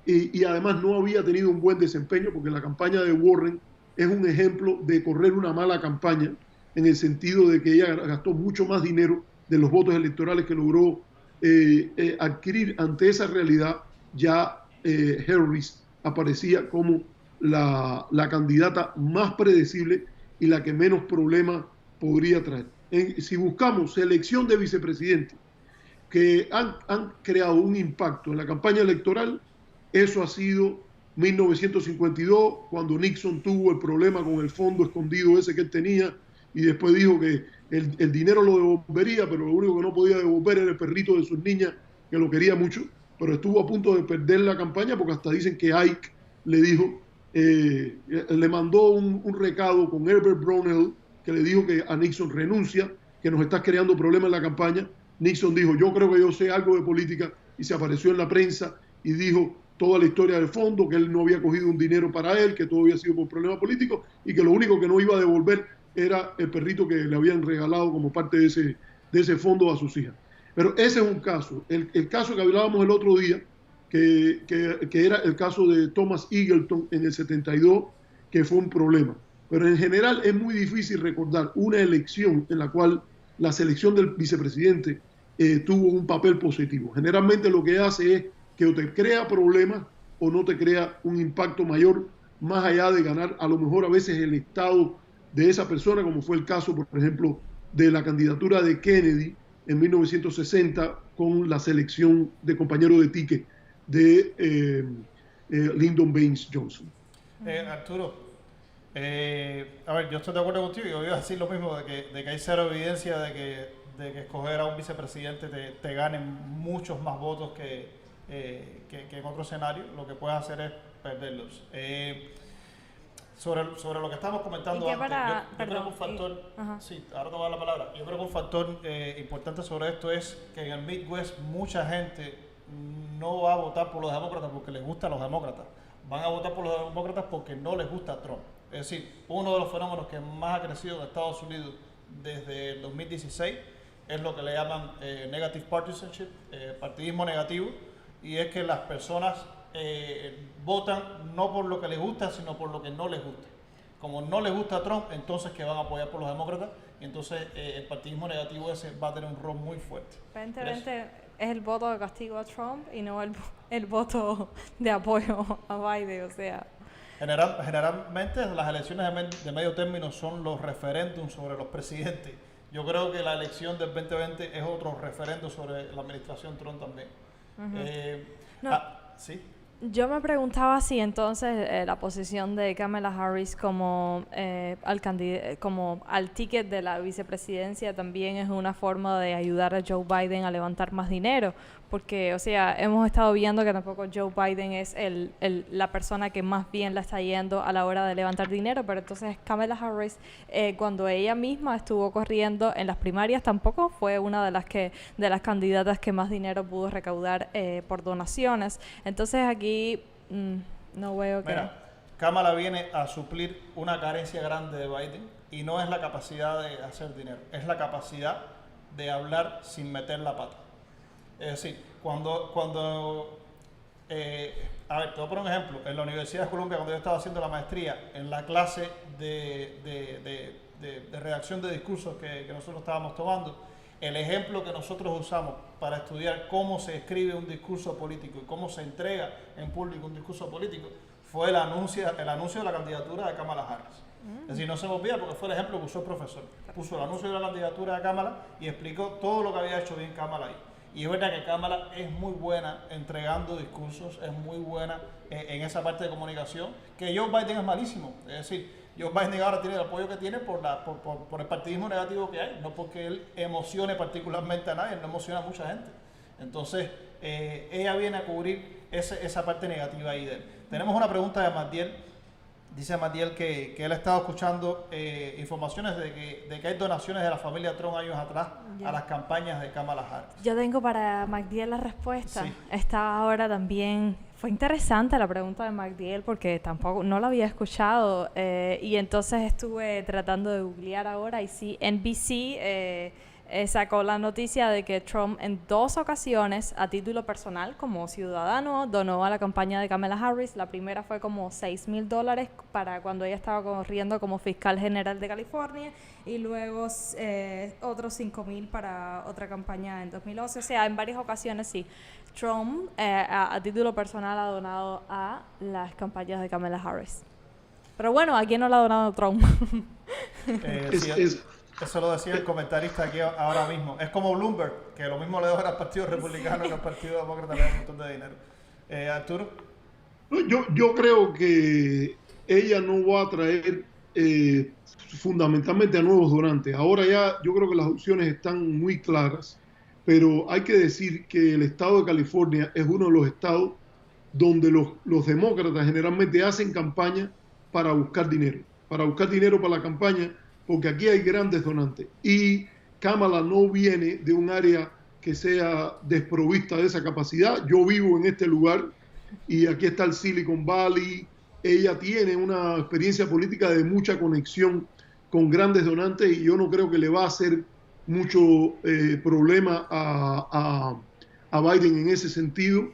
y además no había tenido un buen desempeño porque la campaña de Warren es un ejemplo de correr una mala campaña en el sentido de que ella gastó mucho más dinero de los votos electorales que logró adquirir. Ante esa realidad ya Harris aparecía como la candidata más predecible y la que menos problemas podría traer. Si buscamos selección de vicepresidentes que han creado un impacto en la campaña electoral, eso ha sido 1952, cuando Nixon tuvo el problema con el fondo escondido ese que él tenía y después dijo que el dinero lo devolvería, pero lo único que no podía devolver era el perrito de sus niñas, que lo quería mucho, pero estuvo a punto de perder la campaña porque hasta dicen que Ike le dijo, le mandó un recado con Herbert Brownell que le dijo que a Nixon renuncia, que nos está creando problemas en la campaña. Nixon dijo, yo creo que yo sé algo de política, y se apareció en la prensa y dijo toda la historia del fondo, que él no había cogido un dinero para él, que todo había sido por problemas políticos y que lo único que no iba a devolver era el perrito que le habían regalado como parte de ese fondo a sus hijas. Pero ese es un caso. El caso que hablábamos el otro día, que era el caso de Thomas Eagleton en el 72, que fue un problema. Pero en general es muy difícil recordar una elección en la cual la selección del vicepresidente tuvo un papel positivo. Generalmente lo que hace es que o te crea problemas o no te crea un impacto mayor, más allá de ganar a lo mejor a veces el estado de esa persona, como fue el caso, por ejemplo, de la candidatura de Kennedy en 1960 con la selección de compañero de ticket de Lyndon Baines Johnson. Arturo, a ver, yo estoy de acuerdo contigo, yo voy a decir lo mismo, de que hay cero evidencia de que escoger a un vicepresidente te gane muchos más votos que en otro escenario. Lo que puedes hacer es perderlos. Sobre lo que estábamos comentando antes, yo creo que un factor, sí, ahora te voy a dar la palabra, yo creo que un factor importante sobre esto es que en el Midwest mucha gente no va a votar por los demócratas porque les gustan los demócratas, van a votar por los demócratas porque no les gusta Trump. Es decir, uno de los fenómenos que más ha crecido en Estados Unidos desde el 2016 es lo que le llaman negative partisanship, partidismo negativo, y es que las personas votan no por lo que les gusta, sino por lo que no les gusta. Como no les gusta Trump, entonces que van a apoyar por los demócratas, y entonces el partidismo negativo ese va a tener un rol muy fuerte. Aparentemente es el voto de castigo a Trump y no el voto de apoyo a Biden, o sea. Generalmente las elecciones de medio término son los referéndums sobre los presidentes. Yo creo que la elección del 2020 es otro referéndum sobre la administración Trump también. No. ¿Sí? Yo me preguntaba si entonces la posición de Kamala Harris como al ticket de la vicepresidencia también es una forma de ayudar a Joe Biden a levantar más dinero, porque, o sea, hemos estado viendo que tampoco Joe Biden es la persona que más bien la está yendo a la hora de levantar dinero, pero entonces Kamala Harris, cuando ella misma estuvo corriendo en las primarias, tampoco fue una de las candidatas que más dinero pudo recaudar por donaciones. Entonces aquí no veo que... Mira, Kamala viene a suplir una carencia grande de Biden y no es la capacidad de hacer dinero, es la capacidad de hablar sin meter la pata. Es decir, a ver, te voy a poner un ejemplo. En la Universidad de Columbia, cuando yo estaba haciendo la maestría, en la clase de redacción de discursos que nosotros estábamos tomando, el ejemplo que nosotros usamos para estudiar cómo se escribe un discurso político y cómo se entrega en público un discurso político fue el anuncio de la candidatura de Kamala Harris. Es decir, no se me olvida porque fue el ejemplo que usó el profesor. Puso el anuncio de la candidatura de Kamala y explicó todo lo que había hecho bien Kamala ahí. Y es verdad que Kamala es muy buena entregando discursos, es muy buena en esa parte de comunicación, que Joe Biden es malísimo. Es decir, Joe Biden ahora tiene el apoyo que tiene por el partidismo negativo que hay, no porque él emocione particularmente a nadie, él no emociona a mucha gente. Entonces, ella viene a cubrir esa parte negativa ahí de él. Tenemos una pregunta de Matiel. Dice Matiel que él ha estado escuchando informaciones de que hay donaciones de la familia Trump años atrás a las campañas de Kamala Harris. Yo tengo para Magdiel la respuesta. Sí. Esta ahora también fue interesante la pregunta de Magdiel porque tampoco no la había escuchado y entonces estuve tratando de googlear ahora y sí, NBC sacó la noticia de que Trump en 2 ocasiones a título personal como ciudadano donó a la campaña de Kamala Harris. La primera fue como $6,000 para cuando ella estaba corriendo como fiscal general de California y luego otros $5,000 para otra campaña en 2011. O sea, en varias ocasiones sí. Trump a título personal ha donado a las campañas de Kamala Harris. Pero bueno, ¿a quién no le ha donado Trump? Eso lo decía el comentarista aquí ahora mismo. Es como Bloomberg, que lo mismo le dona al Partido Republicano que al Partido Demócrata le da un montón de dinero. Arturo. Yo creo que ella no va a traer fundamentalmente a nuevos donantes. Ahora ya yo creo que las opciones están muy claras, pero hay que decir que el estado de California es uno de los estados donde los demócratas generalmente hacen campaña para buscar dinero para la campaña, porque aquí hay grandes donantes. Y Kamala no viene de un área que sea desprovista de esa capacidad. Yo vivo en este lugar y aquí está el Silicon Valley. Ella tiene una experiencia política de mucha conexión con grandes donantes y yo no creo que le va a hacer mucho problema a Biden en ese sentido.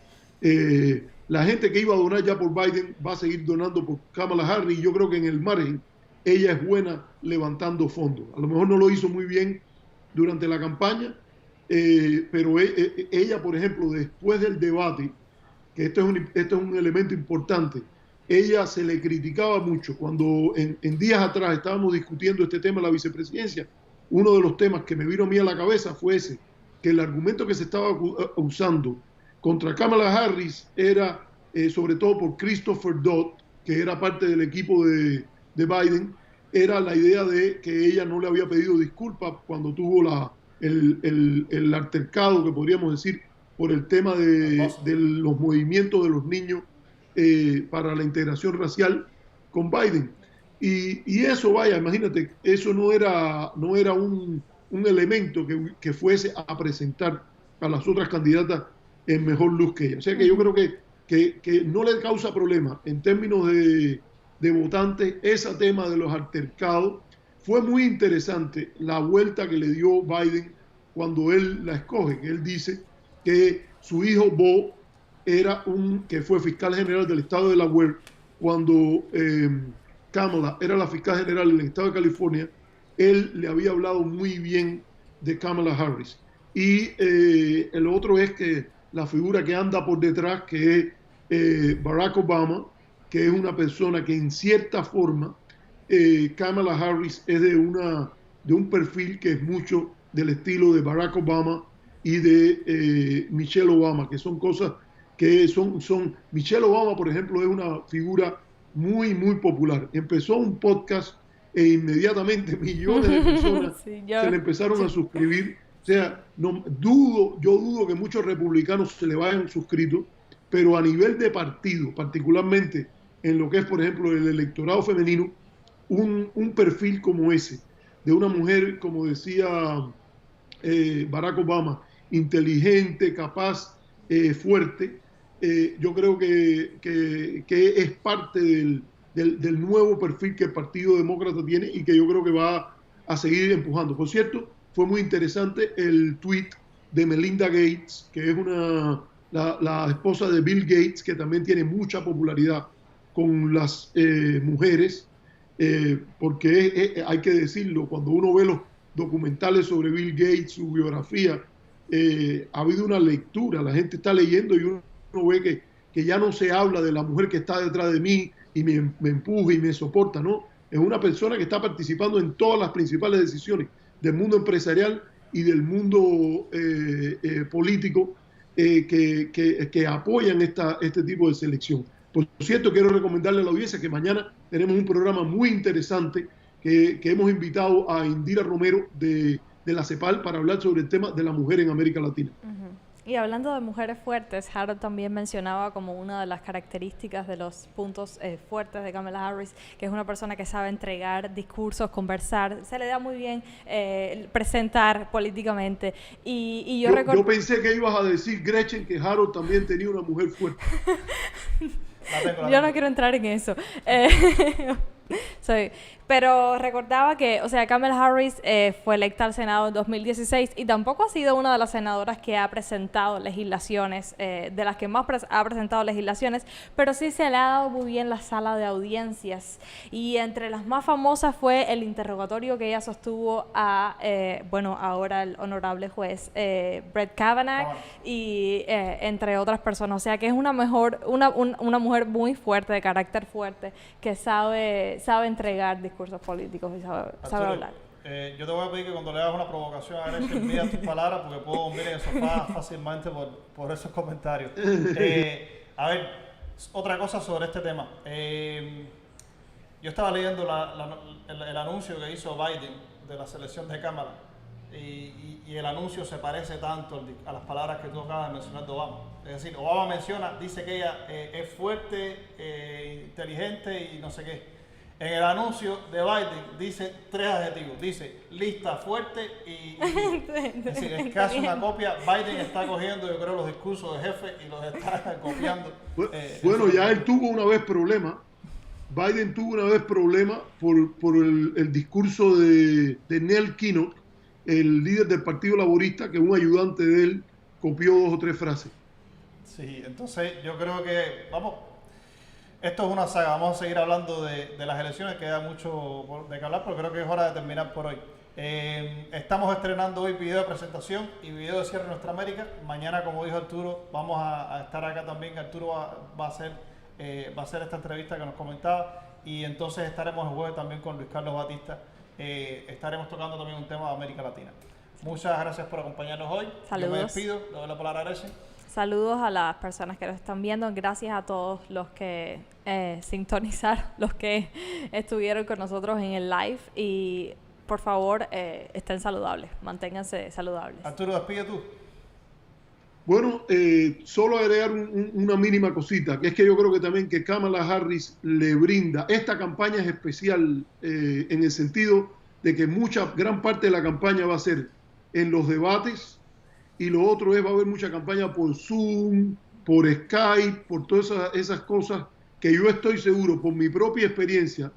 La gente que iba a donar ya por Biden va a seguir donando por Kamala Harris y yo creo que en el margen ella es buena levantando fondos. A lo mejor no lo hizo muy bien durante la campaña, pero ella, por ejemplo, después del debate, que esto es un elemento importante, ella se le criticaba mucho. Cuando en días atrás estábamos discutiendo este tema de la vicepresidencia, uno de los temas que me vino a mí a la cabeza fue ese, que el argumento que se estaba usando contra Kamala Harris era, sobre todo por Christopher Dodd, que era parte del equipo de Biden, era la idea de que ella no le había pedido disculpas cuando tuvo el altercado, que podríamos decir, por el tema de los movimientos de los niños para la integración racial con Biden. Y eso, vaya, imagínate, eso no era un elemento que fuese a presentar a las otras candidatas en mejor luz que ella. O sea que yo creo que no le causa problema en términos de votantes ese tema de los altercados. Fue muy interesante la vuelta que le dio Biden cuando él la escoge, que él dice que su hijo Bo que fue fiscal general del estado de Delaware cuando Kamala era la fiscal general del estado de California. Él le había hablado muy bien de Kamala Harris. Y el otro es que la figura que anda por detrás, que es Barack Obama, que es una persona que en cierta forma Kamala Harris es de un perfil que es mucho del estilo de Barack Obama y de Michelle Obama, que son cosas que son Michelle Obama, por ejemplo, es una figura muy, muy popular. Empezó un podcast e inmediatamente millones de personas Sí, se le empezaron a suscribir. O sea, yo dudo que muchos republicanos se le vayan suscritos, pero a nivel de partido, particularmente en lo que es, por ejemplo, el electorado femenino, un perfil como ese, de una mujer, como decía Barack Obama, inteligente, capaz, fuerte, yo creo que es parte del nuevo perfil que el Partido Demócrata tiene y que yo creo que va a seguir empujando. Por cierto, fue muy interesante el tweet de Melinda Gates, que es la esposa de Bill Gates, que también tiene mucha popularidad con las mujeres, porque hay que decirlo, cuando uno ve los documentales sobre Bill Gates, su biografía, ha habido una lectura, la gente está leyendo y uno ve que ya no se habla de la mujer que está detrás de mí y me empuja y me soporta, ¿no? Es una persona que está participando en todas las principales decisiones del mundo empresarial y del mundo político que apoyan este tipo de selección. Por cierto, quiero recomendarle a la audiencia que mañana tenemos un programa muy interesante que hemos invitado a Indira Romero de la CEPAL para hablar sobre el tema de la mujer en América Latina. Y hablando de mujeres fuertes, Harold también mencionaba como una de las características de los puntos fuertes de Kamala Harris, que es una persona que sabe entregar discursos, conversar, se le da muy bien presentar políticamente. Y yo pensé que ibas a decir, Gretchen, que Harold también tenía una mujer fuerte. Yo no quiero entrar en eso. Pero recordaba que, o sea, Kamala Harris fue electa al Senado en 2016 y tampoco ha sido una de las senadoras que ha presentado legislaciones, de las que más ha presentado legislaciones, pero sí se le ha dado muy bien la sala de audiencias. Y entre las más famosas fue el interrogatorio que ella sostuvo a, ahora el honorable juez Brett Kavanaugh y entre otras personas. O sea, que es una mujer muy fuerte, de carácter fuerte, que sabe entregar discursos políticos y sabe hablar. Yo te voy a pedir que cuando le hagas una provocación a Gretchen envías tus palabras porque puedo dormir en el sofá fácilmente por esos comentarios. A ver, otra cosa sobre este tema. Yo estaba leyendo el anuncio que hizo Biden de la selección de Kamala y el anuncio se parece tanto a las palabras que tú acabas de mencionar de Obama. Es decir, Obama dice que ella es fuerte, inteligente y no sé qué. En el anuncio de Biden dice 3 adjetivos. Dice lista, fuerte y es decir, es casi una copia. Biden está cogiendo, yo creo, los discursos de jefe y los está copiando. Bueno, ya él tuvo una vez problema. Biden tuvo una vez problema por el discurso de Neil Kinnock, el líder del Partido Laborista, que un ayudante de él copió 2 o 3 frases. Sí, entonces yo creo que, esto es una saga, vamos a seguir hablando de las elecciones, queda mucho de qué hablar, pero creo que es hora de terminar por hoy. Estamos estrenando hoy video de presentación y video de cierre de Nuestra América. Mañana, como dijo Arturo, vamos a estar acá también. Arturo va a hacer esta entrevista que nos comentaba y entonces estaremos el jueves también con Luis Carlos Batista. Estaremos tocando también un tema de América Latina. Muchas gracias por acompañarnos hoy. Saludos. Yo me despido, le doy la palabra a Gretchen. Saludos a las personas que nos están viendo. Gracias a todos los que sintonizaron, los que estuvieron con nosotros en el live. Y por favor, estén saludables, manténganse saludables. Arturo, despide tú. Bueno, solo agregar una mínima cosita, que es que yo creo que también que Kamala Harris le brinda, esta campaña es especial en el sentido de que gran parte de la campaña va a ser en los debates y lo otro va a haber mucha campaña por Zoom, por Skype, por todas esas cosas que yo estoy seguro por mi propia experiencia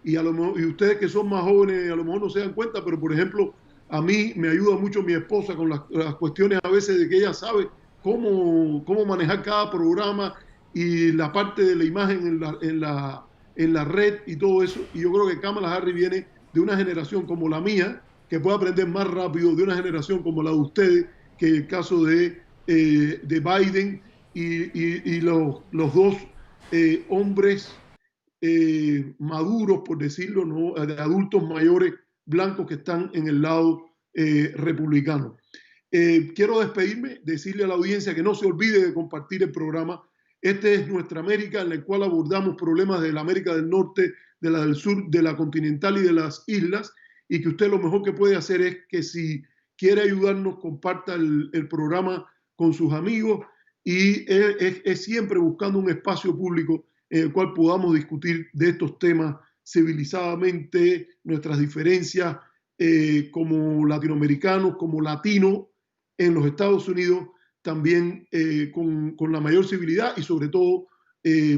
y ustedes que son más jóvenes a lo mejor no se dan cuenta, pero por ejemplo a mí me ayuda mucho mi esposa con las cuestiones a veces de que ella sabe cómo manejar cada programa y la parte de la imagen en la red y todo eso. Y yo creo que Kamala Harris viene de una generación como la mía, que puede aprender más rápido, de una generación como la de ustedes, que el caso de Biden y los dos hombres maduros, por decirlo, ¿no? De adultos mayores blancos que están en el lado republicano. Quiero despedirme, decirle a la audiencia que no se olvide de compartir el programa. Este es Nuestra América, en el cual abordamos problemas de la América del Norte, de la del Sur, de la continental y de las islas, y que usted lo mejor que puede hacer es que si quiere ayudarnos, comparta el programa con sus amigos, y es siempre buscando un espacio público en el cual podamos discutir de estos temas civilizadamente, nuestras diferencias como latinoamericanos, como latinos en los Estados Unidos, también con la mayor civilidad y sobre todo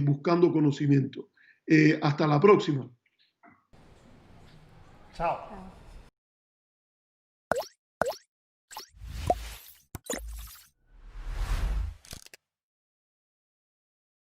buscando conocimiento. Hasta la próxima. Chao.